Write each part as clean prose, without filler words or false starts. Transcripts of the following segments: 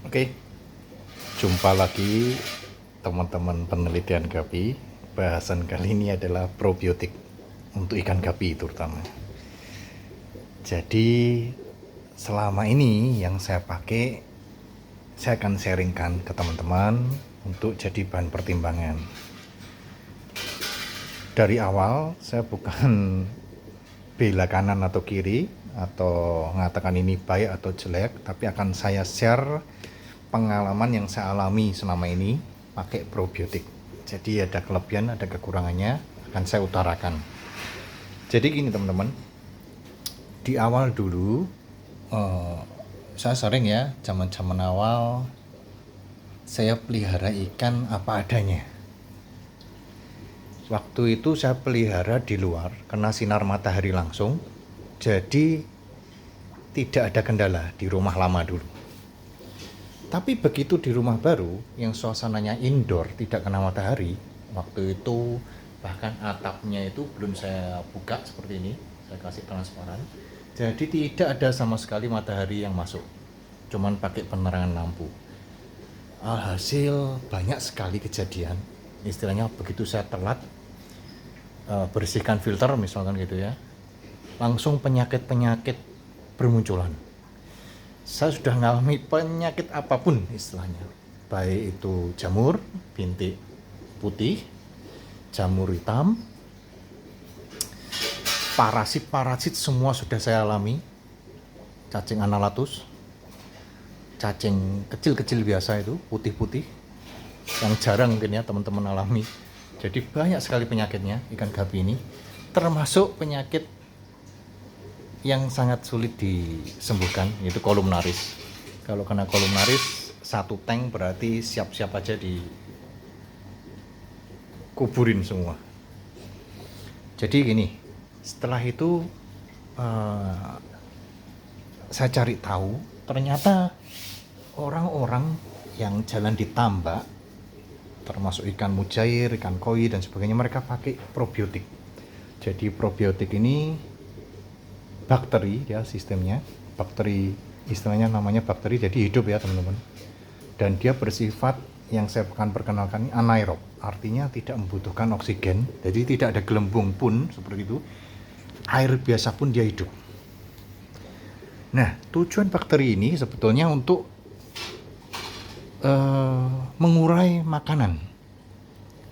Oke, jumpa lagi teman-teman penelitian gapi. Bahasan kali ini adalah probiotik untuk ikan gapi terutama. Jadi selama ini yang saya pakai, saya akan sharingkan ke teman-teman untuk jadi bahan pertimbangan. Dari awal saya bukan bela kanan atau kiri atau mengatakan ini baik atau jelek, tapi akan saya share pengalaman yang saya alami selama ini pakai probiotik. Jadi ada kelebihan, ada kekurangannya, akan saya utarakan. Jadi gini teman-teman, di awal dulu saya sering ya, zaman awal saya pelihara ikan apa adanya. Waktu itu saya pelihara di luar, kena sinar matahari langsung, jadi tidak ada kendala di rumah lama dulu. Tapi begitu di rumah baru yang suasananya indoor, tidak kena matahari, waktu itu bahkan atapnya itu belum saya buka seperti ini, saya kasih transparan. Jadi tidak ada sama sekali matahari yang masuk, cuman pakai penerangan lampu. Alhasil banyak sekali kejadian, istilahnya begitu saya telat bersihkan filter misalkan gitu ya, langsung penyakit-penyakit bermunculan. Saya sudah mengalami penyakit apapun istilahnya, baik itu jamur, bintik putih, jamur hitam, parasit semua sudah saya alami. Cacing analatus, cacing kecil-kecil biasa itu, putih-putih, yang jarang mungkin ya teman-teman alami. Jadi banyak sekali penyakitnya ikan gapi ini, termasuk penyakit yang sangat sulit disembuhkan, yaitu kolumnaris. Kalau kena kolumnaris, satu tank berarti siap-siap aja dikuburin semua. Jadi gini, setelah itu saya cari tahu, ternyata orang-orang yang jalan di tambak, termasuk ikan mujair, ikan koi dan sebagainya, mereka pakai probiotik. Jadi probiotik ini bakteri ya sistemnya, bakteri istilahnya namanya bakteri, jadi hidup ya teman-teman. Dan dia bersifat yang saya akan perkenalkan ini anaerob, artinya tidak membutuhkan oksigen, jadi tidak ada gelembung pun seperti itu, air biasa pun dia hidup. Nah, tujuan bakteri ini sebetulnya untuk mengurai makanan.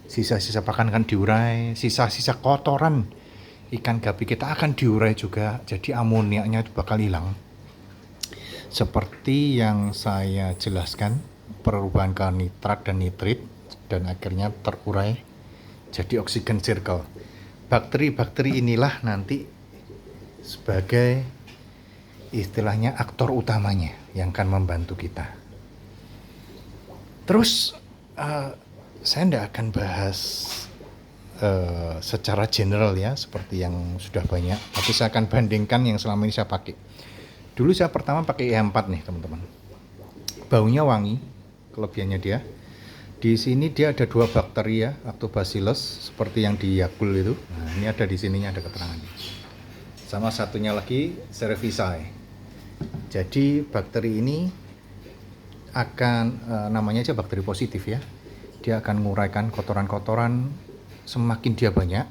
Sisa-sisa pakan akan diurai, sisa-sisa kotoran ikan gapi kita akan diurai juga, jadi amoniaknya itu bakal hilang. Seperti yang saya jelaskan, perubahan ke nitrat dan nitrit, dan akhirnya terurai jadi oksigen circle. Bakteri-bakteri inilah nanti sebagai istilahnya aktor utamanya yang akan membantu kita. Terus saya tidak akan bahas secara general ya seperti yang sudah banyak, tapi saya akan bandingkan yang selama ini saya pakai. Dulu saya pertama pakai E4 nih teman-teman, baunya wangi, kelebihannya dia di sini dia ada dua bakteri ya, lactobacillus seperti yang di Yakult itu. Nah, ini ada di sininya, ada keterangannya. Sama satunya lagi cerevisiae. Jadi bakteri ini akan namanya aja bakteri positif ya, dia akan menguraikan kotoran-kotoran. Semakin dia banyak,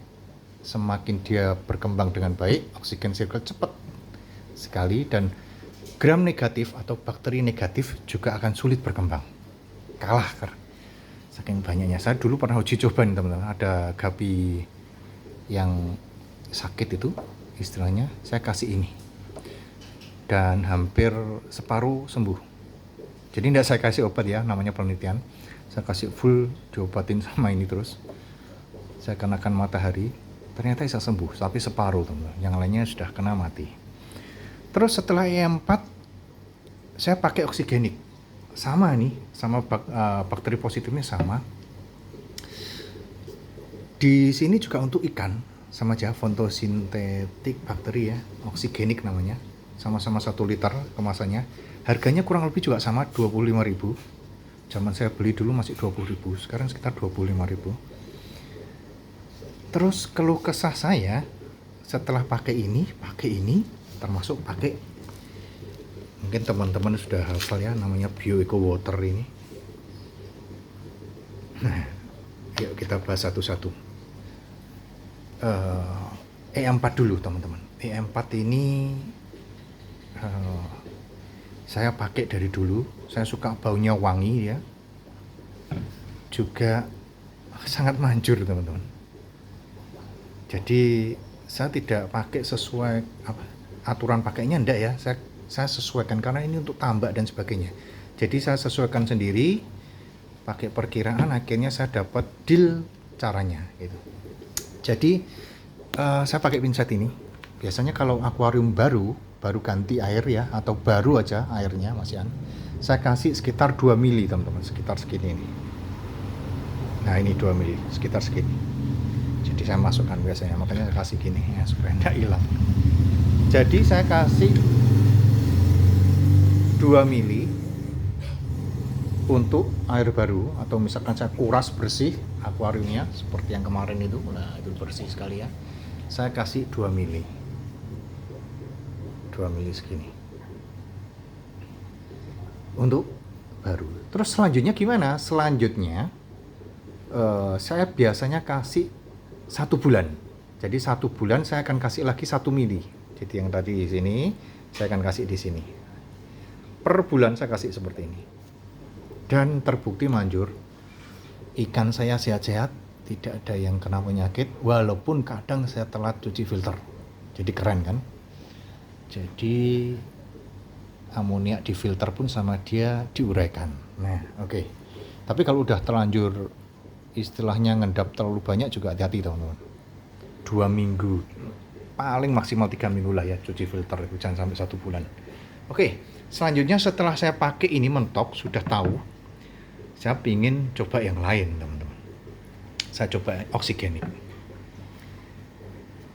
semakin dia berkembang dengan baik, oksigen circle cepat sekali, dan gram negatif atau bakteri negatif juga akan sulit berkembang, kalah saking banyaknya. Saya dulu pernah uji coba nih teman-teman, ada gapi yang sakit itu istilahnya, saya kasih ini dan hampir separuh sembuh. Jadi tidak saya kasih obat ya, namanya penelitian, saya kasih full diobatin sama ini terus. Saya kenakan matahari, ternyata bisa sembuh, tapi separuh teman-teman, yang lainnya sudah kena mati. Terus setelah E4 saya pakai oksigenik, sama nih, sama bakteri positifnya sama. Di sini juga untuk ikan, sama aja, fotosintetik bakteri ya, oksigenik namanya, sama-sama 1 liter kemasannya. Harganya kurang lebih juga sama, 25.000. Zaman saya beli dulu masih 20.000, sekarang sekitar 25.000. Terus keluh kesah saya setelah pakai ini, termasuk pakai Mungkin teman-teman sudah hafal ya, namanya Bio Eco Water ini. Nah, yuk kita bahas satu-satu. E4 dulu teman-teman. E4 ini saya pakai dari dulu. Saya suka baunya wangi ya. Juga sangat manjur teman-teman. Jadi saya tidak pakai sesuai aturan pakainya, enggak ya. Saya sesuaikan karena ini untuk tambak dan sebagainya. Jadi saya sesuaikan sendiri, pakai perkiraan, akhirnya saya dapat deal caranya gitu. Jadi saya pakai pinset ini. Biasanya kalau akuarium baru ganti air ya, atau baru aja airnya masihan, saya kasih sekitar 2 mili teman-teman, sekitar segini ini. Nah ini 2 mili, sekitar segini. Jadi saya masukkan biasanya, makanya saya kasih gini ya, supaya tidak hilang. Jadi saya kasih 2 mili untuk air baru, atau misalkan saya kuras bersih akuariumnya seperti yang kemarin itu, nah itu bersih sekali ya. Saya kasih 2 mili segini untuk baru. Terus selanjutnya gimana? Selanjutnya saya biasanya kasih 1 bulan. Jadi 1 bulan saya akan kasih lagi 1 mili. Jadi yang tadi di sini saya akan kasih di sini. Per bulan saya kasih seperti ini. Dan terbukti manjur. Ikan saya sehat-sehat, tidak ada yang kena penyakit, walaupun kadang saya telat cuci filter. Jadi keren kan? Jadi amoniak di filter pun sama dia diuraikan. Nah, oke. Tapi kalau udah terlanjur istilahnya ngendap terlalu banyak juga hati-hati teman-teman. 2 minggu, paling maksimal 3 minggu lah ya cuci filter itu, jangan sampai 1 bulan. Oke, selanjutnya setelah saya pakai ini mentok, sudah tahu, saya pingin coba yang lain teman-teman. Saya coba oksigenik.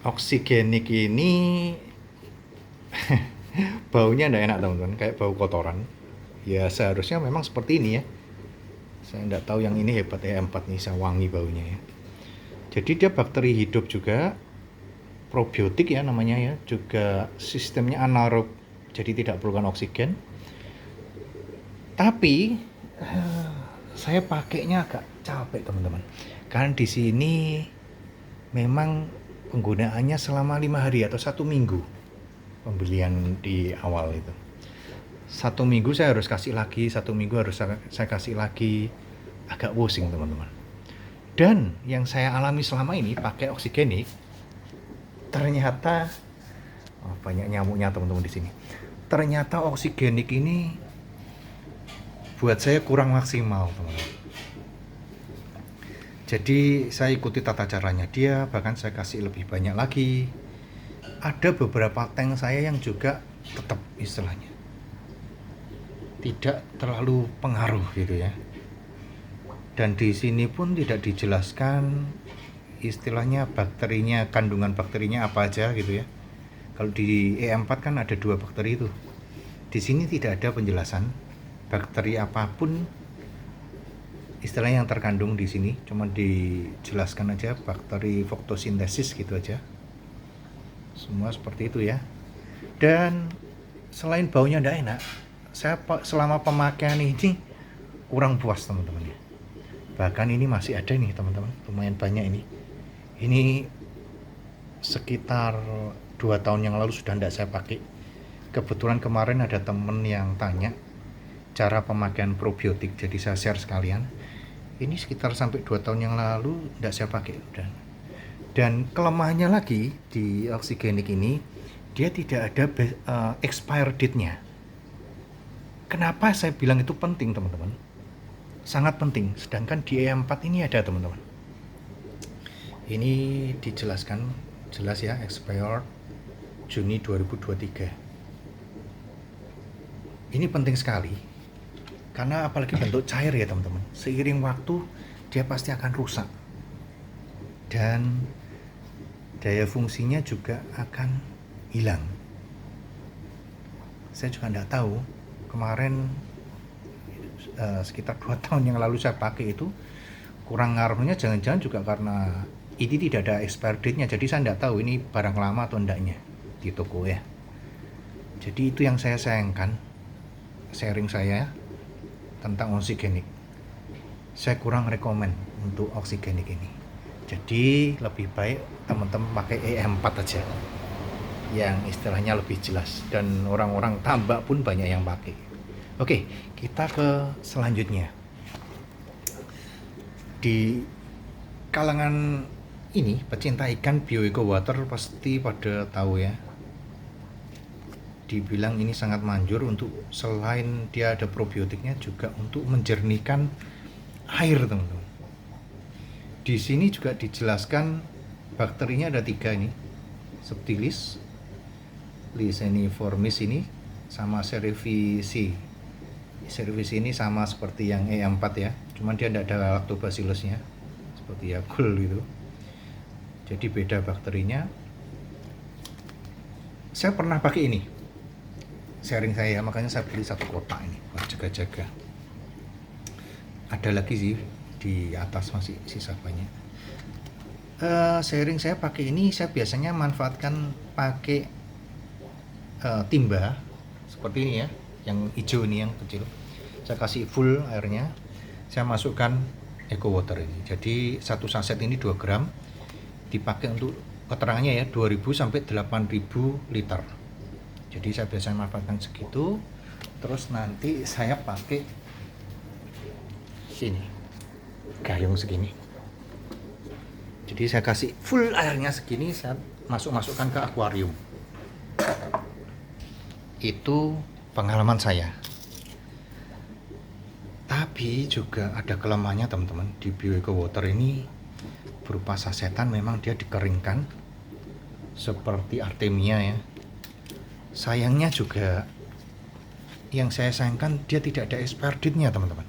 Oksigenik ini baunya enggak enak teman-teman, kayak bau kotoran. Ya seharusnya memang seperti ini ya. Saya enggak tahu yang ini hebat E4 nih, saya wangi baunya ya. Jadi dia bakteri hidup juga, probiotik ya namanya ya, juga sistemnya anaerob, jadi tidak perlukan oksigen. Tapi saya pakainya agak capek teman-teman. Karena di sini memang penggunaannya selama 5 hari atau 1 minggu. Pembelian di awal itu 1 minggu saya harus kasih lagi, 1 minggu harus saya kasih lagi, agak pusing teman-teman. Dan yang saya alami selama ini pakai oksigenik, ternyata banyak nyamuknya teman-teman di sini. Ternyata oksigenik ini buat saya kurang maksimal teman-teman. Jadi saya ikuti tata caranya dia, bahkan saya kasih lebih banyak lagi. Ada beberapa tank saya yang juga tetap istilahnya tidak terlalu pengaruh gitu ya. Dan di sini pun tidak dijelaskan istilahnya bakterinya, kandungan bakterinya apa aja gitu ya. Kalau di E4 kan ada 2 bakteri itu. Di sini tidak ada penjelasan bakteri apapun istilahnya yang terkandung di sini, cuma dijelaskan aja bakteri fotosintesis gitu aja. Semua seperti itu ya. Dan selain baunya tidak enak, saya selama pemakaian ini kurang puas teman-teman ya. Bahkan ini masih ada nih teman-teman, lumayan banyak ini. Ini sekitar 2 tahun yang lalu sudah tidak saya pakai. Kebetulan kemarin ada temen yang tanya cara pemakaian probiotik, jadi saya share sekalian. Ini sekitar sampai 2 tahun yang lalu tidak saya pakai. Dan kelemahannya lagi di oksigenik ini, dia tidak ada expire date-nya. Kenapa saya bilang itu penting teman-teman? Sangat penting, sedangkan di E4 ini ada teman-teman. Ini dijelaskan, jelas ya, expired Juni 2023. Ini penting sekali, karena apalagi bentuk cair ya teman-teman. Seiring waktu, dia pasti akan rusak. Dan daya fungsinya juga akan hilang. Saya juga tidak tahu, kemarin sekitar 2 tahun yang lalu saya pakai itu, kurang ngaruhnya jangan-jangan juga karena ini tidak ada expire date-nya, jadi saya tidak tahu ini barang lama atau enggaknya di toko ya. Jadi itu yang saya sayangkan, sharing saya tentang oksigenik. Saya kurang rekomen untuk oksigenik ini. Jadi lebih baik teman-teman pakai E4 aja, yang istilahnya lebih jelas dan orang-orang tambak pun banyak yang pakai. Oke, kita ke selanjutnya. Di kalangan ini pecinta ikan Bio Eco Water pasti pada tahu ya. Dibilang ini sangat manjur untuk selain dia ada probiotiknya juga untuk menjernihkan air, teman-teman. Di sini juga dijelaskan bakterinya ada 3 ini, Subtilis, Liseniformis ini, sama Cerevisiae. Cerevisiae ini sama seperti yang E4 ya, cuman dia tidak ada lactobacillusnya seperti Yakult gitu. Jadi beda bakterinya. Saya pernah pakai ini, sharing saya, makanya saya beli 1 kotak ini buat jaga-jaga. Ada lagi sih di atas masih sisa banyak. Sharing saya pakai ini, saya biasanya manfaatkan pakai timba seperti ini ya, yang hijau ini yang kecil. Saya kasih full airnya, saya masukkan Eco Water ini. Jadi 1 saset ini 2 gram, dipakai untuk keterangannya ya 2000 sampai 8000 liter. Jadi saya biasanya manfaatkan segitu. Terus nanti saya pakai sini gayung segini. Jadi saya kasih full airnya segini, saya masukkan ke akuarium. Itu pengalaman saya. Tapi juga ada kelemahannya teman-teman. Di Bio Eco Water ini berupa sasetan, memang dia dikeringkan seperti Artemia ya. Sayangnya juga yang saya sayangkan dia tidak ada expired date-nya teman-teman.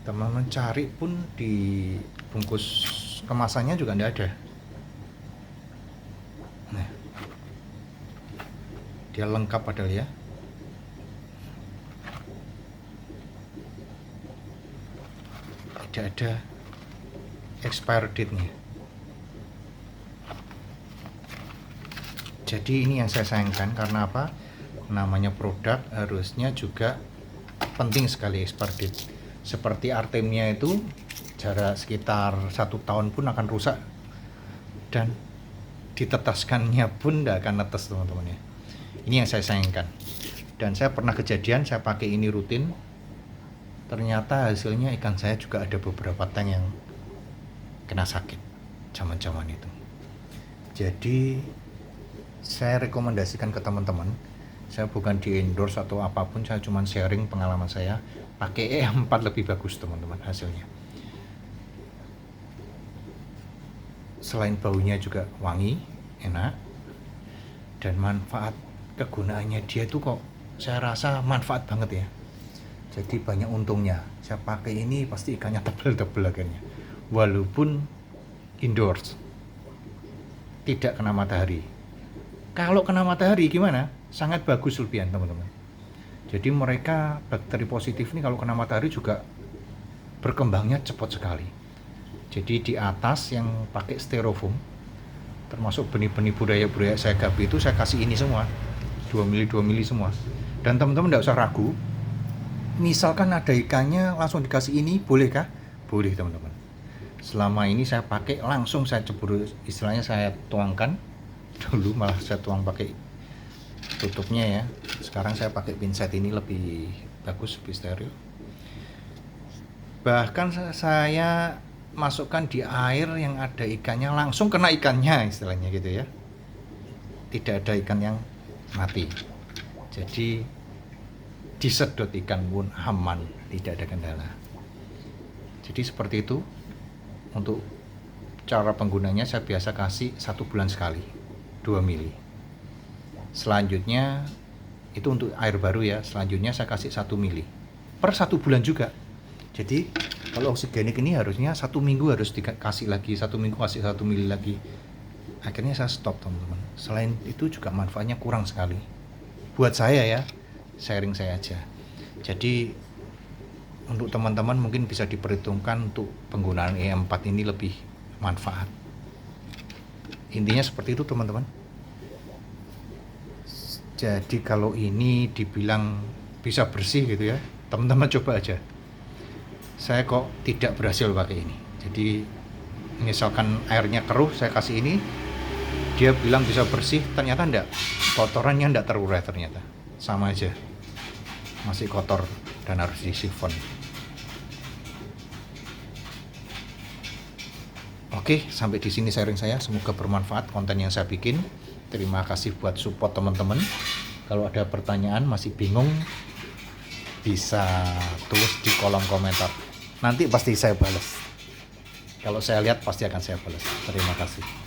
Teman-teman cari pun di bungkus kemasannya juga tidak ada. Nah, dia lengkap padahal ya. Tidak ada expired date-nya. Jadi ini yang saya sayangkan, karena apa? Namanya produk harusnya juga penting sekali expired date. Seperti Artemia itu jarak sekitar 1 tahun pun akan rusak, dan ditetaskannya pun tidak akan netes teman-teman ya. Ini yang saya sayangkan. Dan saya pernah kejadian saya pakai ini rutin, ternyata hasilnya ikan saya juga ada beberapa tank yang kena sakit zaman-zaman itu. Jadi saya rekomendasikan ke teman-teman, saya bukan di endorse atau apapun, saya cuma sharing pengalaman saya. Pakai E4 lebih bagus teman-teman hasilnya. Selain baunya juga wangi, enak, dan manfaat kegunaannya dia itu kok saya rasa manfaat banget ya. Jadi banyak untungnya. Saya pakai ini pasti ikannya tebel-tebel akhirnya. Walaupun indoors, tidak kena matahari. Kalau kena matahari gimana? Sangat bagus lebihan teman-teman. Jadi mereka bakteri positif ini kalau kena matahari juga berkembangnya cepat sekali. Jadi di atas yang pakai styrofoam, termasuk benih-benih budaya saya gapi itu saya kasih ini semua, 2 mili semua. Dan teman-teman tidak usah ragu, misalkan ada ikannya langsung dikasih ini, bolehkah? Boleh teman-teman. Selama ini saya pakai langsung saya cebur, istilahnya saya tuangkan. Dulu malah saya tuang pakai tutupnya ya. Sekarang saya pakai pinset ini lebih bagus, lebih steril. Bahkan saya masukkan di air yang ada ikannya, langsung kena ikannya istilahnya gitu ya. Tidak ada ikan yang mati. Jadi disedot ikan pun aman, tidak ada kendala. Jadi seperti itu. Untuk cara penggunanya saya biasa kasih 1 bulan sekali 2 mili. Selanjutnya itu untuk air baru ya, selanjutnya saya kasih 1 mili per 1 bulan juga. Jadi kalau oksigenik ini harusnya 1 minggu harus dikasih lagi, 1 minggu kasih 1 mili lagi. Akhirnya saya stop teman-teman. Selain itu juga manfaatnya kurang sekali buat saya ya, sharing saya aja. Jadi untuk teman-teman mungkin bisa diperhitungkan untuk penggunaan E4 ini lebih manfaat. Intinya seperti itu teman-teman. Jadi kalau ini dibilang bisa bersih gitu ya, teman-teman coba aja. Saya kok tidak berhasil pakai ini. Jadi misalkan airnya keruh, saya kasih ini, dia bilang bisa bersih, ternyata enggak, kotorannya enggak terurai, ternyata sama aja, masih kotor dan harus disifon. Oke, sampai di sini sharing saya, semoga bermanfaat konten yang saya bikin. Terima kasih buat support teman-teman. Kalau ada pertanyaan masih bingung, bisa tulis di kolom komentar, nanti pasti saya balas. Kalau saya lihat pasti akan saya balas. Terima kasih.